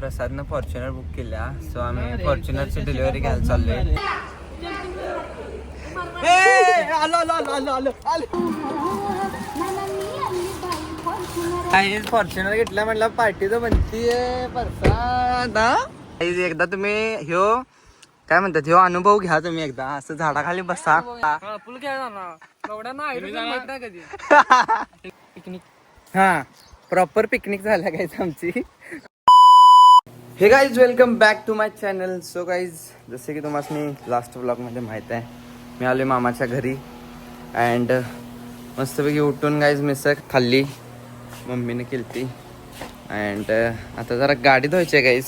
प्रसादनं Fortuner book केल्या. So आम्ही फॉर्च्युनरची delivery घ्यायला चाललोय. फॉर्च्युनर घेतल्या म्हटलं पार्टीचं म्हणतीये प्रसाद. एकदा तुम्ही ह्यो काय म्हणतात ह्यो अनुभव घ्या तुम्ही एकदा. असं झाडाखाली बसा. हा प्रॉपर पिकनिक झाल्या गाईज आमची. हे guys welcome back to my channel. So guys जसे की तुम्हाला लास्ट व्लॉगमध्ये माहीत आहे मी आलोय मामाच्या घरी. अँड मस्तपैकी उठून गाईज मिसळ खाल्ली मम्मीने केलती. अँड आता जरा गाडी धुवायची आहे गाईज,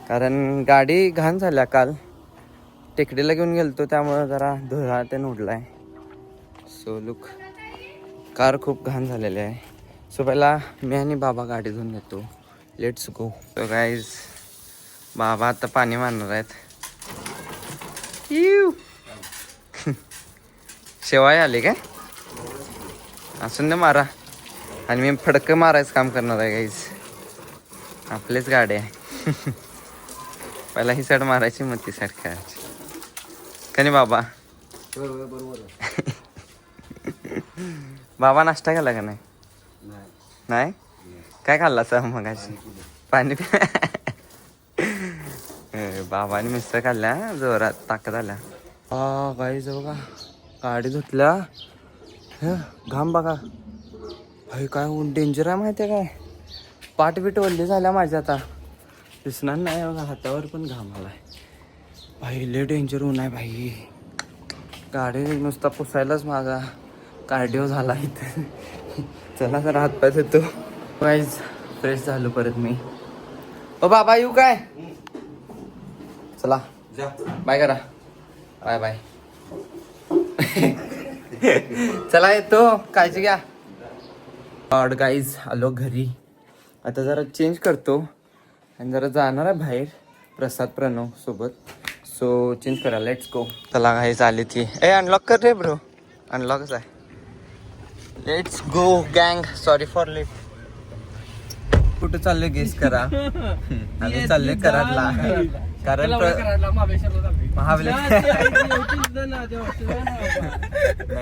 कारण गाडी घाण झाल्या. काल टेकडीला घेऊन गेलतो त्यामुळं जरा धुळा ते उडलाय. सो लुक कार खूप घाण झालेली आहे. सो पहिला मी आणि बाबा गाडी धुवून घेतो. Let's go. सो गाईज बाबा आता पाणी मारणार आहेत. शेवाय आले काय असून दे मारा. आणि मी फडकं मारायचं काम करणार आहे गाईज. आपलीच गाडी आहे. पहिला ही साईड मारायची मग ती साईड खेळायची का नाही बाबा. बाबा नाश्ता केला का नाही? नाही काय खाल्ला सर मग अशी पाणी बाबाने मिसळ खाल्ल्या जोरात ताकद आल्या. गाईज बघा गाडी धुतल्या. घाम बघा भाई काय ऊन डेंजर आहे माहिती आहे काय. पाठ बीट ओल्ली झाल्या माझ्या आता दिसणार नाही बघा. हातावर पण घाम आलाय भाई. लय डेंजर ऊन आहे भाई. गाडी नुसता पुसायलाच माझा कार्डिओ झाला इथं. चला जरा हातपाय धुतो. गाईज फ्रेश झालो परत मी. ओ बाबा येऊ काय? चला बाय करा. Bye bye. चला येतो काळजी घ्या. ऑड गाईज आलो घरी. आता जरा चेंज करतो आणि जरा जाणार आहे बाहेर प्रसाद प्रणव सोबत. सो चेंज करा. Let's go. चला गाईज आली ती. अनलॉक कर रे ब्रो. अनलॉकच आहे. लेट्स गो गँग. Sorry for late. कुठं चाललोय गेस करा. आम्ही चाललोय कराडला. कारण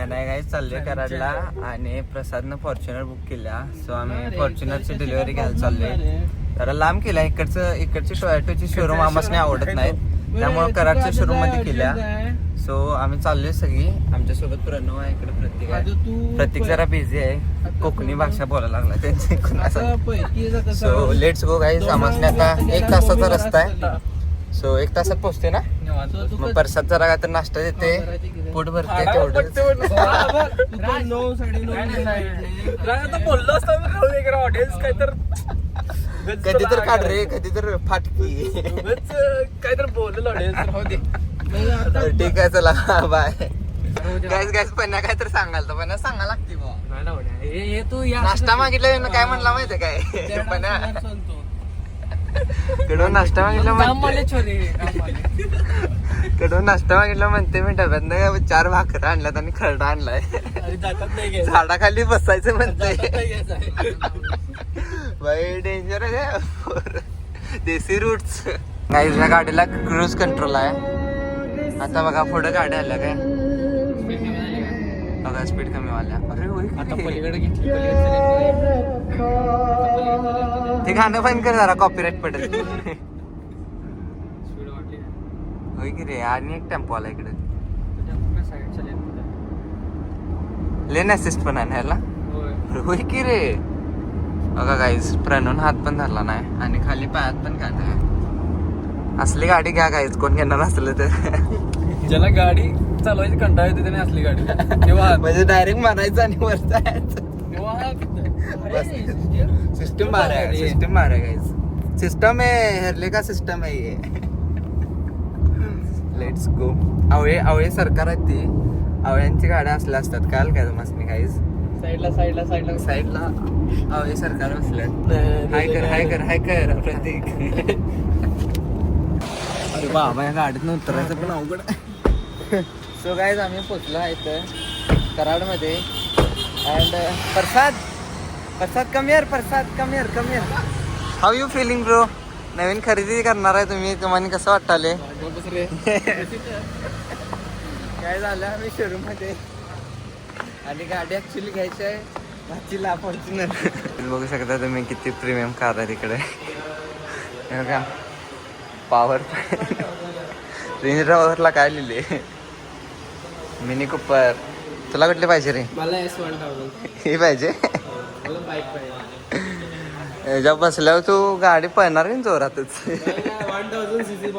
नाही काही चाललोय कराडला. आणि प्रसादनं फॉर्च्युनर बुक केल्या. सो आम्ही फॉर्च्युनरची डिलिव्हरी घ्यायला चाललोय. जरा लांब केल्या. इकडची टोयोटोची शोरूम आम्हाला आवडत नाहीत त्यामुळे कराडच्या शोरूम मध्ये केल्या. सो आम्ही चाललोय सगळी. आमच्यासोबत प्रणव आहे इकडे. प्रत्येक जरा बिझी आहे. कोकणी भाषा बोलायला लागला त्यांची. So let's go guys. आम्हाला आता 1 तासाचा रस्ता आहे. सो 1 तासात पोहोचते ना. मग प्रसाद जरा काय तर नाश्ता देते पोट भरते तेवढं. कधी तर काढ रे कधी तर फाटकी काय तर बोललं. ठीक आहे चला बाय. गॅस पण काय तर सांगाल तर पण सांगा लागते नाश्ता मागितलं काय म्हणला माहितीये काय. पण कडून नाश्ता मागितला म्हणते मी डब्यात 4 भाकर आणल्यात आणि खरडा आणलाय. झाडाखाली बसायचं म्हणते. भाई डेंजर आहे. देसी रूट्स. गाईज ह्या गाडीला क्रूज कंट्रोल आहे. आता बघा पुढे गाड्या आल्या काय बघा. स्पीड कमी वाल्या. अरे आता पलीकडे घेतली. ते गाणं बंद कर जरा कॉपीराईट पडेल. होय की रे. आणि एक टेम्पो आला इकडे. लेन असिस्ट पण आहे ह्याला. होय की रे. बघा गाईज प्रणवून हात पण धरला नाही आणि खाली पायात पण काय नाही. असली गाडी घ्या गाईज कोण घेणार असलं तर. ज्याला गाडी चालवायची कंटाळा येते त्याने असली गाडी तेव्हा म्हणजे डायरेक्ट मारायचं आणि वर जायचं. सिस्टम मारा गाईज. सिस्टम आहे हरले का सिस्टम आहे ये. Let's go. आवळे सरकार आहेत ती. आवळ्यांची गाड्या असल्या असतात काल काय मस्त गाईज. साईडला आवळे सरकार असल्यात. हाय कर प्रतीक. अरे बाबा या गाडीतनं उतरायचं पण अवघड आहे. सो गाईज आम्ही पोचलो आहे इथं कराडमध्ये. And Prasad come here. How you feeling bro? नवीन खरेदी करणार आहे तुम्ही, तुम्हाला कसं वाटाले? काय झालं, आम्ही शोरूम मध्ये आणि गाडी ऍक्च्युली घ्यायची आहे भाचीला फॉर्च्युनर. बघू शकता तुम्ही किती प्रीमियम कार आहे तिकडे. हे बघा पॉवर रेंज रॉवरला काय लिहिले, मिनी कुपर. तुला कुठले पाहिजे रे? मला S1000 हे पाहिजे. मला बाईक पाहिजे. जेव्हा बसल्यावर तू गाडी पळणार आहे ना जोरातच. 1000 cc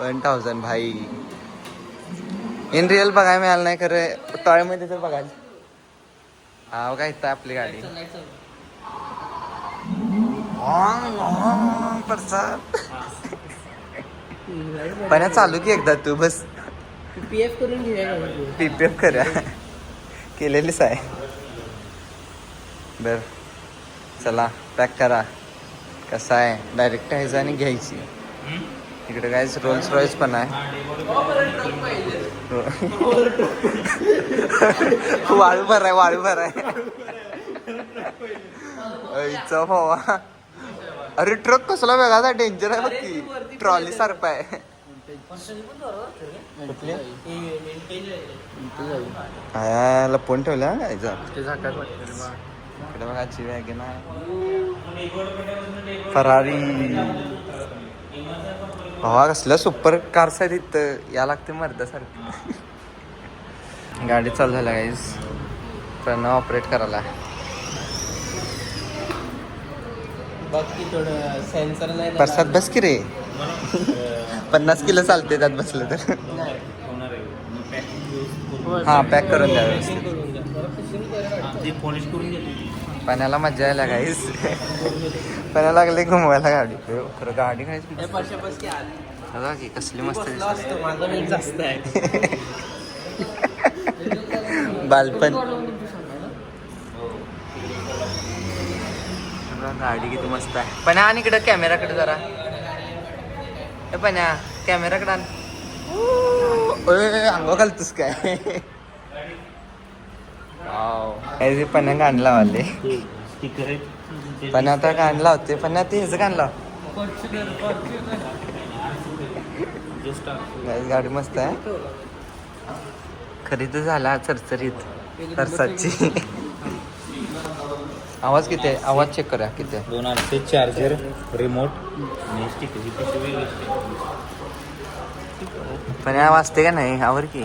1000 भाई. इन रिअल बघायला मिळालं नाही खरं, टॉयमध्ये तर बघायला. हा काय इथं आपली गाडी. पण चालू की एकदा तू बस. PF करून घेऊया. PPF करूया, केलेलीच आहे. बर चला पॅक करा. कसं आहे, डायरेक्ट यायचं आणि घ्यायची. इकडे काय रोल्स रॉयस पण आहे. वाळू भराय, वाळू भराय. भावा, अरे ट्रक कसला वेगळा डेंजर आहे बघ की, ट्रॉली सारखा आहे. काय लपवून ठेवल्या गायचा. इकडे बघाची वॅगन आहे, फरारी. भावा कसल्या सुपर कार्स आहेत इथं, या लागते मर्दासारखी. गाडी चालू झाल्या गाईज, प्रणव ऑपरेट करायला. बाकी थोडं सेन्सर नाही. परसात बस की रे, 50 किलो चालते त्यात बसलं तर. हा पॅक करून द्या व्यवस्थित. पाण्याला मजा यायला गाईस. पाण्याला लागले घुमवायला गाडी. खरं गाडी खायची की कसली मस्त जास्त आहे. बालपण. गाडी किती मस्त आहे. पण आणि इकडं कॅमेराकडे जरा, पण कॅमेराकडे आण. अंगो घालतोस काय? पण गाण लावले. पण आता गाण लावते, पण ते ह्याचं गाण लाव. गाडी मस्त आहे. खरेदी झाला चरचरीत परसाची. आवाज किती आहे? आवाज चेक करा किती आहे. 2 चार्जर, रिमोट आणि स्टिकर. पण या वाजते का नाही? आवर की.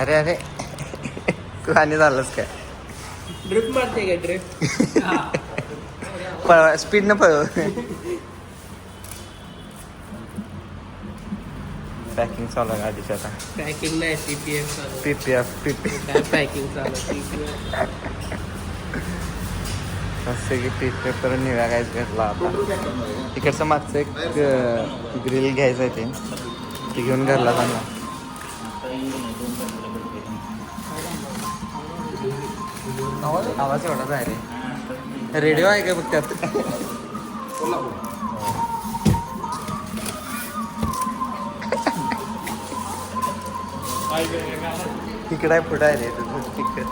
अरे अरे तू आणि झालंस काय? ड्रिफ्ट मारते काय? ड्रिफ्ट पळवा, स्पीड न पळव. पॅकिंग चालू आहे गाडीची आता. पॅकिंग नाही, PPF चालू. PPF काय पॅकिंग चालू? असं की PPF करून निव्या गायच घेतला आता. तिकडचं मागचं एक ग्रिल घ्यायचं आहे, ते घेऊन घरला जाणार. आवाज एवढाच आहे रे. रेडिओ आहे का बघ त्यात? तिकडं आहे, पुढं आहे रे तुझं तिकड.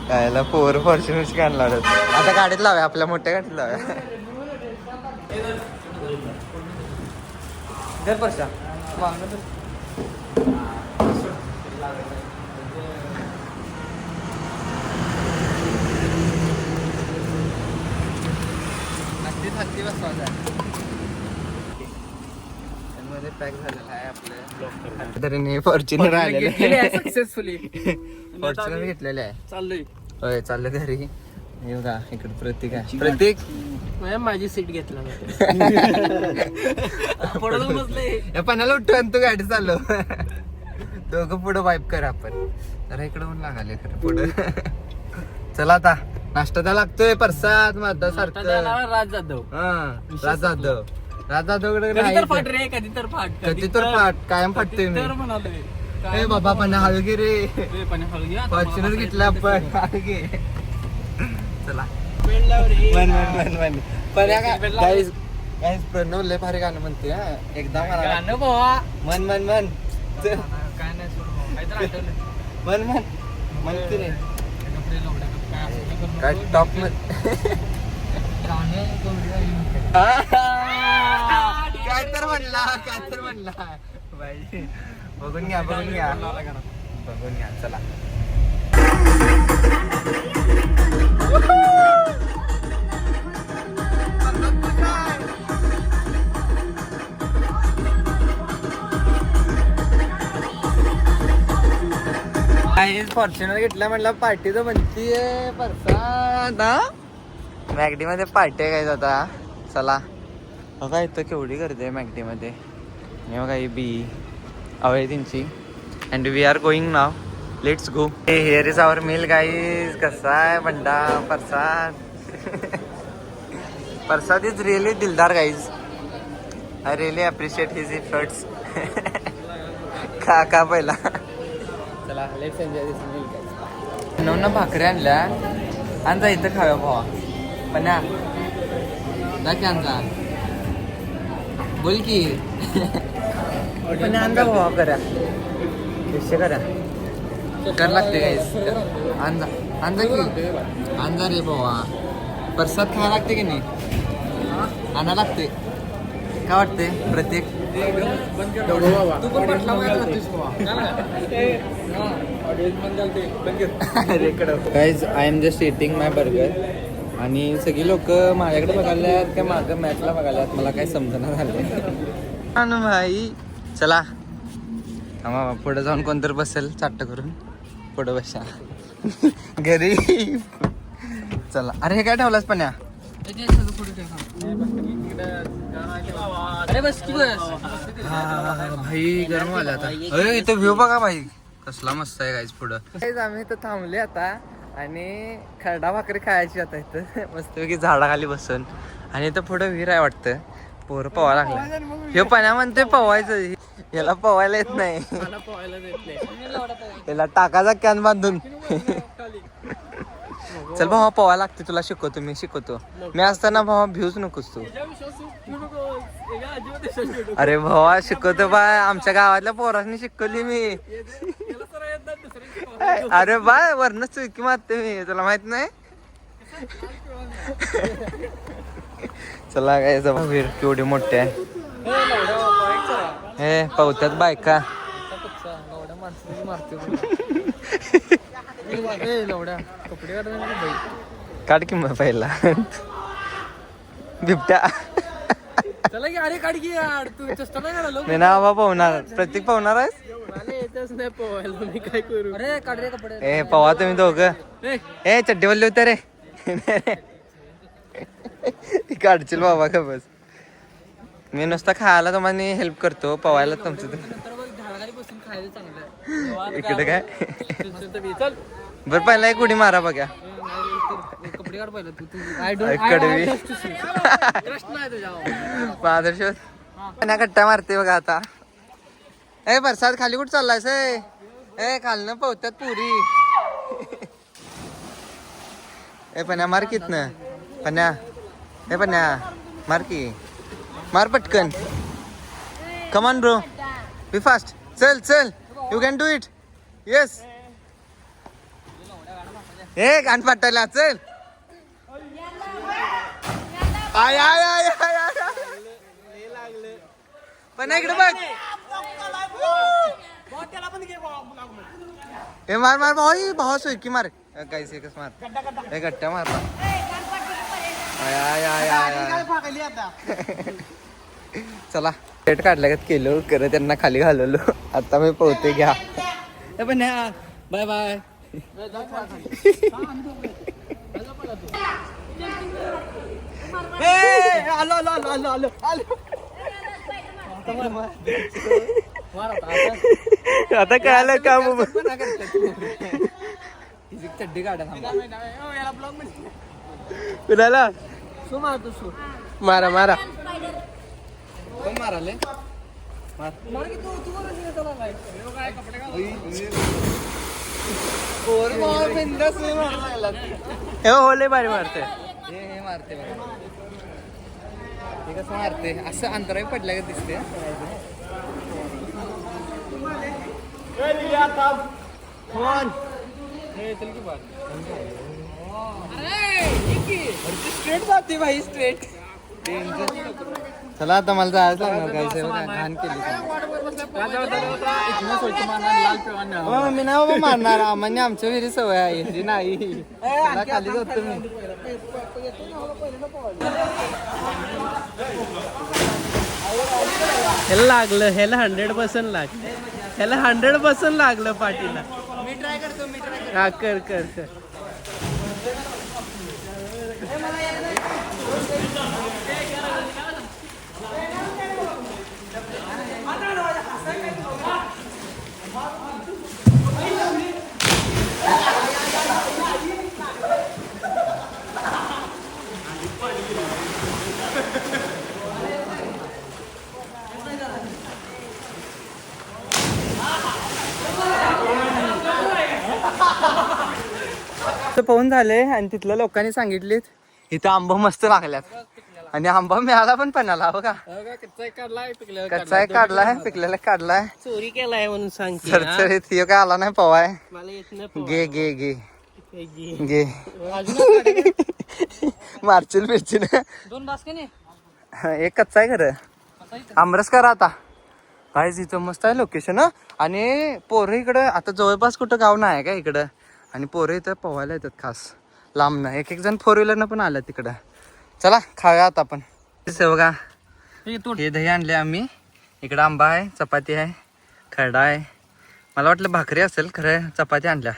कायला फोर फॉर्च्युनरची गाण लावत. आता गाडीत लाव्या, आपल्या मोठ्या गाडीत लाव्या. दर परसा हत्ती बसवायचा मध्ये पॅक झालेला आहे आपलं. तरी फॉर्च्युनर आलेलं सक्सेसफुली. फॉर्च्युनर घेतलेले आहे. चाललोय. होय चाललं घरी. येऊ का इकडे प्रतीक आहे. प्रतीक माझी सीट घेतला. पडलं बसले. पणाला उठतो आणि तू गाडी चालव. दोघं पुढं वाईप कर आपण. जरा इकडं ऊन लागाले खरं पुढं. चला आता नाश्ता द्या लागतोय. परसाद माझा सारखं राज जाधव. राज जाधव. राज जाधवकडे फाट रे, कधी तर फाट, कधी तर फाट. कायम फाटतोय मी. ए बाबा पण हळू घे रे. फॉर्च्युनर घेतला आपण. हळू घे. चला पण काय प्रणव लय भारी गाणं म्हणते हा एकदा मला गाणं भावा मन मन मन काय नाही सोड भावा. काहीतरी आठवलं. मन मन मन की रे कपडे लवडे काय असं करू नको. काय टॉप मध्ये गाणं गौरीला येऊन. काय तर म्हणला बाई बघून घ्या बघून घ्या चला फॉर्च्युनर घेतला म्हटलं पार्टी तर म्हणतीये परसाद मॅगडी मध्ये पार्टी आहे काय आता चला बघा इथं केवढी गर्दी आहे मॅगडी मध्ये आणि बघा ही बी अवय त्यांची and we are going now let's go here is our meal guys कसा आहे बंडा परसाद इज रिअली दिलदार guys I really appreciate his efforts का पहिला चला let's enjoy this meal guys नवना भाकऱ्या आणल्या आणजा इथं खाव्या भावा पण जा की आणजा बोल की पण आणजा भावा करा विषय करा कर लागते गाईस आणजा की आणजा रे भावा प्रसाद खायला लागते की नाही आणा लागते काय वाटते प्रत्येक guys I am just eating my burger आणि सगळी लोक माझ्याकडे बघायला का माझं मॅचला बघायला मला काही समजणं झालं भाई चला पुढे जाऊन कोणतरी बसेल चाट्ट करून पुढे बसा घरी चला अरे हे काय ठेवलास पण अरे बस की बस. भाई गरम आला आता अरे इथं व्ह्यू बघा भाई कसला मस्त आहे गाईज पुढं आम्ही इथं थांबले आता आणि खरडा भाकरी खायची आता इथं मस्तपैकी झाडाखाली बसून आणि इथं पुढं विहीर आहे वाटतं पोरं पवा लागला हे पाण्या म्हणते पवायचं याला पवायला येत नाही याला टाकाचा कॅन बांधून चल भावा पवा लागते तुला शिकवतो मी शिकवतो मी असताना भावा भिऊच नकोस तू अरे भावा शिकवतो बाय आमच्या गावातल्या पोरांनी शिकवली मी अरे बाय वरण चुकी मारते मी तुला माहित नाही चला काय वीर केवढी मोठी आहे हे पावत्यात बायका काढ की मग पहिला बिबट्या चला की अरे काढ की यार तू चष्टा नाही घालालो मी ना बाबा पाहुणार प्रत्येक पाहुणार आहेस मला येतच नाही पोहायला मी काय करू अरे काढ रे कपडे ए पवा तुम्ही दोघं ए चड्डी वल्ली होते रे काढशील बाबा का बस मी नुसता खायला तुम्हाला हेल्प करतो पवायला तुमचं झाडाखाली बसून खायला चांगलं इकडे काय चल बर पहिला एक उडी मारा बघा कपडे काढ पहिला तू कडवी प्रश्न आहे तुझ्या आदर्श कट्टा मारते बघा आता ए बरसात खाली कुठं चाललायस ए खालनं पवत्यात पुरी ए पण्या मार कित ना पण्या ए पण्या मार की मार पटकन कमान ब्रो बी फास्ट चल चल you can do it yes ए गाण पाटायला चल आय आय आय आय पण इकडे बघ ए मार मार भाऊ भाऊ सोयकी मार काही सेकस मार ए गट्ट्या मारला आय आय आय आय चला पेट काढल्या केलो करत त्यांना खाली घालवलो आता मी पोहते घ्या पण बाय बाय आलो आलो आलो आलो आलो आलो आता कळालं का चड्डी काढा कुणाला मारा मारा कोण माराले हे होले बारी मारते हे मारते हे कसं मारते असं अंतरावी पडल्या का दिसते स्ट्रेट जाते भाई स्ट्रेट. चला आता मला जायचं लागणार काय घाण केली. हो मी नाही बाबा मारणार आम्हाला आमच्या विहिरी सवय आहे ह्याची नाही. त्याला खाली जातो मी. ह्याला लागलं, ह्याला 100% लागलं, ह्याला 100% लागलं पाठीला. मी ट्राय करतो हा कर कर कर. पाहून झाले आणि तिथल्या लोकांनी सांगितलीत इथं आंबा मस्त लागल्यात आणि आंबा मिळाला पण पणाला बघा. कच्चा काढलाय पिकलेला काढलाय. चोरी केलाय म्हणून सांग. चरचरीत हे काय आला नाही पवाय. मला येत नाही. गे गे गे गे मारचिल बिरचिल. 2 बास्के नाही एक कच्चा आहे खरं. आमरस करा आता काय इथं मस्त आहे लोकेशन. आणि पोरं इकडं आता जवळपास कुठं गाव नाही का इकडं. आणि पोरं इथं पोहायला येतात खास लांब ना. एक जण 4 व्हीलरनं पण आलं तिकडं. चला खाऊया आता आपण. बघा हे दही आणले आम्ही. इकडं आंबा आहे, चपाती आहे, खरडा आहे. मला वाटलं भाकरी असेल खरं चपाती आणल्या.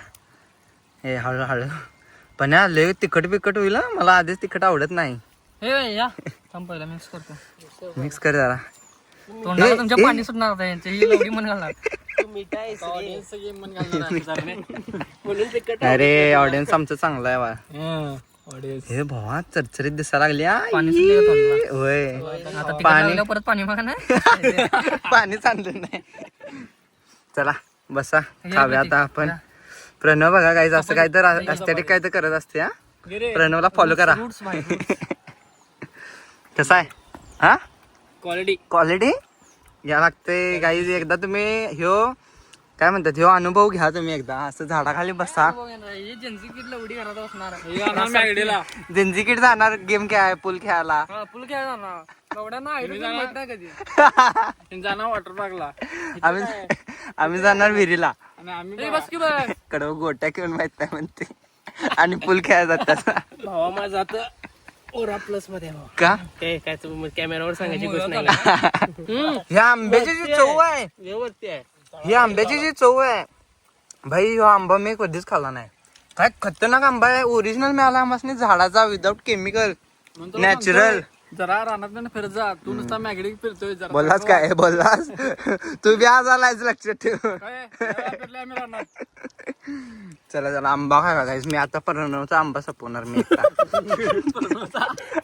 हे हळूहळू पण लय तिखट बिकट होईल. मला आधीच तिखट आवडत नाही. हे या थांब पहिला मिक्स करतो. मिक्स कर जरा. तोंडाला तुमच्या पाणी सुटणार आता यांचे ही लवडी मन घालणार. अरे ऑडियन्स आमचं चांगलं आहे बा. हे भावा चरचरीत दिसायला लागली. पाणी सुटले का तोंडाला? होय आता तिकडे पाणी लागल्यावर परत पाणी मागा नाही. पाणी चाललं नाही. चला बसा खाव्या आता आपण. प्रणव बघा काही असं काय तर एस्थेटिक काय तर करत असते. हा प्रणवला फॉलो करा. कसा आहे हा क्वालिटी या लागते गाईज. एकदा तुम्ही ह्यो काय म्हणतात ह्यो अनुभव घ्या तुम्ही एकदा. असं झाडाखाली बसा. जंजी किट लवडी घरात बसणार. जंजी किट जाणार गेम खेळाय पूल खेळायला. फुल खेळ जाणार लवड्यांना कधी जाणार वॉटर पार्कला. आम्ही जाणार विहिरीला. बस की बस कडव गोट्या घेऊन माहित नाही म्हणते. आणि पूल खेळायला जातात. भावा माझा आता ओरा प्लस मध्ये का काय कॅमेरावर सांगायची गोष्ट नाही. ह्या आंब्याची जी चव आहे व्यवस्थित आहे. ही आंब्याची जी चव आहे भाई ह्यो आंबा मी कधीच खाल्ला नाही. काय खतरनाक आंबा आहे. ओरिजिनल मिळाला आंबासनी झाडाचा विदाउट केमिकल नॅचरल. जरा रानात फिरत जा. तू नुसता मॅगडी फिरतोय जरा. बोललास काय बोललास तू बी आज आलायच लक्षात ठेव. फिरले आम्ही रानात. चला चला आंबा खावा गाईस. मी आता प्रणवचा आंबा सपवणार मी एकटा.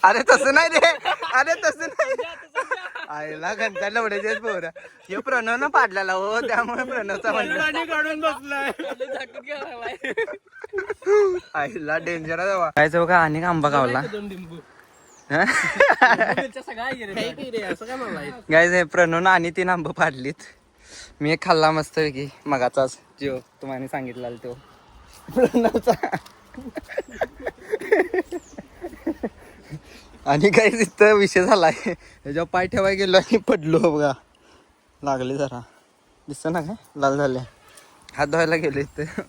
अरे तसं नाही रे. अरे तसं नाही. आईला घंटा लवड्याचे पोर. हे प्रणवनं पाडलेला हो त्यामुळे प्रणवचा म्हणलं. काढून बसलाय. आईला डेंजर आहे काय बघा. अनेक आंबा गावला गाईज. हे प्रणवनं आणि 3 आंबा पाडलीत. मी एक खाल्ला मस्त पैकी मगाचाच जो तुम्हाला सांगितला तो प्रणवचा. आणि काही तिथं विषय झालाय. त्याच्यावर पाय ठेवाय गेलो आणि पडलो बघा. लागले जरा दिसत ना काय लाल झाले. हात धुवायला गेलो इथं.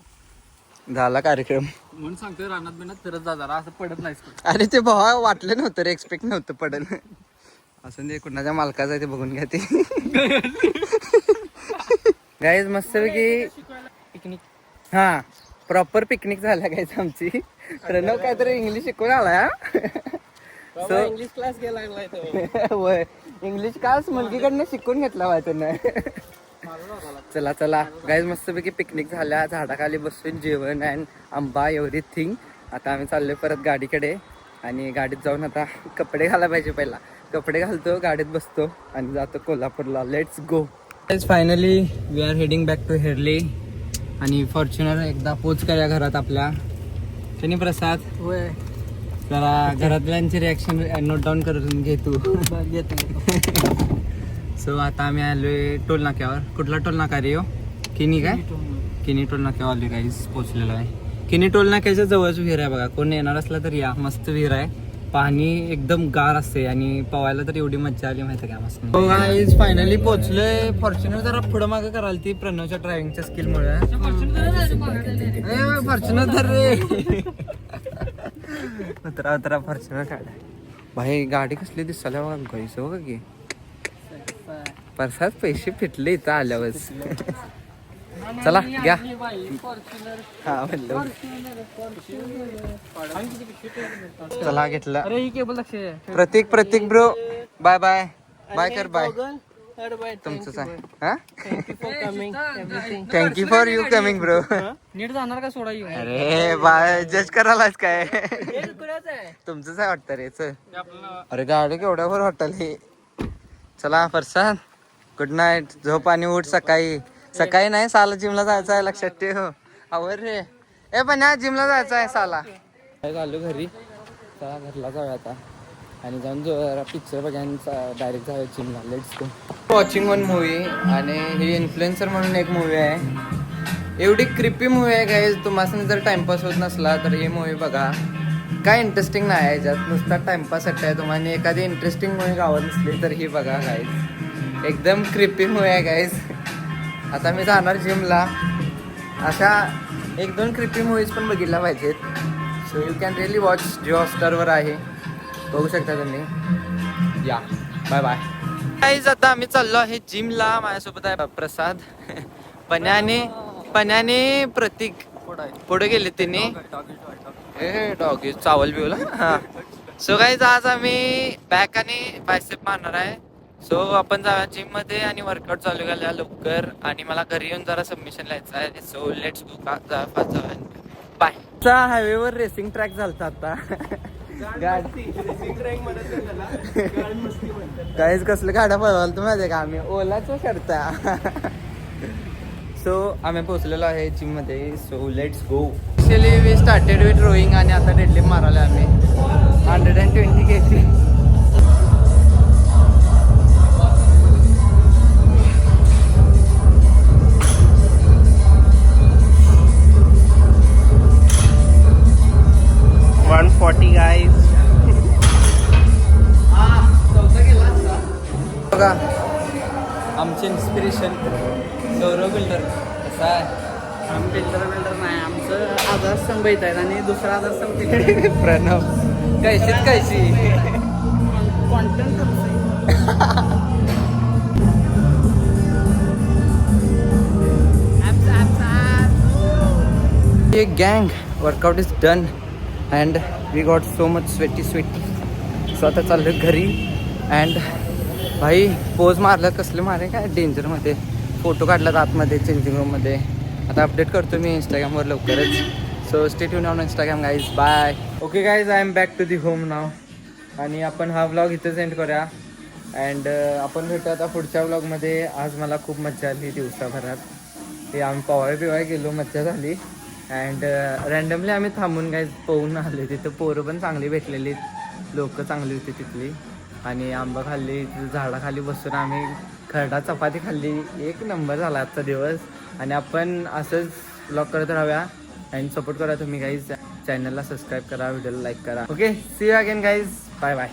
झाला कार्यक्रम म्हणून सांगतोय रानात बिनात फिरत जा जरा. असं पडत नाही. अरे ते भावा वाटलं नव्हतं रे. एक्सपेक्ट नव्हतं पडल. असं ते कुणाच्या मालकाचं आहे ते बघून घ्या ते. गाईज मस्तपैकी पिकनिक. हा प्रॉपर पिकनिक झाला गाईज आमची. प्रणव काहीतरी इंग्लिश शिकून आलाय. इंग्लिश क्लास घ्यायला लागलाय. होय इंग्लिश क्लास मुलगीकडनं शिकून घेतला पाहिजे त्यानं. चला चला गाईज मस्तपैकी पिकनिक झाल्या. झाडाखाली बसून जेवण अँड आंबा एव्हरीथिंग. आता आम्ही चाललोय परत गाडीकडे. आणि गाडीत जाऊन आता कपडे घालायला पाहिजे. पहिला कपडे घालतो गाडीत बसतो आणि जातो कोल्हापूरला. Let's go. Finally we are heading back to Herle. आणि फॉर्च्युनर एकदा पोच करूया घरात आपल्या. शनी प्रसाद होय जरा घरातल्यांची रिॲक्शन नोट डाऊन करून घे तू. सो आता आम्ही आलोय टोल नाक्यावर. कुठला टोल नाका रे हो? किनी काय? किनी टोल नाक्यावर आलोय गाईस, पोहोचलेलो आहे. किनी टोल नाक्याच्या जवळच विहीर आहे बघा. कोण येणार असला तर या, मस्त विहीर आहे. पाणी एकदम गार असते आणि पवायला तर एवढी मज्जा आली माहिती का मस्त. हो गाईस फायनली पोहोचलोय. फॉर्च्युनर जरा पुढं मागं कराल ती प्रणवच्या ड्रायव्हिंगच्या स्किल मुळे. फॉर्च्युनर धर रे. उतरा उतरा फॉर्च्युनर काढा. भाई गाडी कसली दिसायला गाईस हो की. परसात पैसे फिटले इथं आल्यावर. चला घ्या. हा म्हणलं चला घेतला. अरे ही केबल लक्ष Prateek bro bye bye bye कर बाय. तुमचंच आहे. हा thank you for you coming bro. नीट जाणार का सोडा येऊ? अरे बाय जज करायलाच काय. तुमचंच आहे वाटतं रे. चल अरे गाडी केवढ्यावर हॉटेल हे. चला फरसान गुड नाईट. झोप आणि उठ सकाळी. सकाळी नाही साला जिमला जायचं आहे लक्षात ठेव. आवर रे. ए पण ह्या जिमला जायचं आहे साला. आलो घरी. चला घरला जाऊया आता आणि जाऊन जरा पिक्चर बघायचा डायरेक्ट जाऊया जिमला. Let's go. Watching one movie आणि ही इन्फ्लुएन्सर म्हणून एक मूवी आहे. एवढी क्रिपी मूवी आहे गाईज. तुम्हाला जर टाइमपास होत नसला तर ही मूवी बघा. काय इंटरेस्टिंग नाही आहे याच्यात, नुसता टाइमपाससाठी आहे. तुम्हाला एखादी इंटरेस्टिंग मूवी गावत नसली तर ही बघा गाईज. एकदम क्रिपी मूवी आहे गाईज. आता मी जाणार जिमला. अशा 1-2 क्रिपी मूवीज पण बघितल्या पाहिजेत. So you can really watch. Jio हॉटस्टारवर आहे, बघू शकता तुम्ही. या बाय बाय गाईज. आता आम्ही चाललो आहे जिमला. माझ्यासोबत आहे प्रसाद, पण्याने प्रतीक पुढे गेले तिने. डॉगी चावल बिवला. हा सो गाईज आज आम्ही बॅक आणि बायसेप मारणार आहे. सो आपण जाऊया जिम मध्ये आणि वर्कआउट चालू केला लवकर. आणि मला घरी येऊन जरा सबमिशन लिहायचं आहे. So let's go. फास्ट जाऊया. बाय. हायवेवर रेसिंग ट्रॅक झालता आता. काहीच कसलं गाड्या पळवाल तुम्ही माहिती का. आम्ही ओलाच करता. सो आम्ही पोहोचलेलो आहे जिम मध्ये. So let's go. Actually we started with rowing आणि आता डेडलिफ्ट मारायला आम्ही 120 kg. बघा आमचे इन्स्पिरेशन गौरव बिल्डर. कसा आहे? आम्ही बिल्डर नाही. आमचं आधारस्तंभ येत आहेत आणि दुसरा आधारस्तंभ प्रणव. कैशी कॉन्टेंट ये गँग workout is done and we got so much sweaty. So आता चाललं घरी. अँड भाई पोज मारलं कसले मारे काय डेंजरमध्ये. फोटो काढलात आतमध्ये चेंजिंग रूममध्ये. आता अपडेट करतो मी इंस्टाग्रामवर लवकरच. So stay tune on Instagram guys. Bye. Okay guys I am back to the home now. आणि आपण हा व्लॉग इथेच एंड करूया. अँड आपण भेटू आता पुढच्या व्लॉगमध्ये. आज मला खूप मज्जा आली दिवसाभरात. ते आम्ही पवाय गेलो, मज्जा झाली. अँड रँडमली आम्ही थांबून गाईज पोहून आले. तिथं पोरं पण चांगली भेटलेली, लोक चांगली होती तिथली. आणि आंबा खाल्ली, झाडाखाली बसून आम्ही खरडा चपाती खाल्ली. एक नंबर झाला आजचा दिवस. आणि आपण असंच ब्लॉग करत राहूया. अँड सपोर्ट करा तुम्ही गाईज. चॅनलला सबस्क्राईब करा, व्हिडिओला लाईक करा. Okay see you again guys. Bye bye.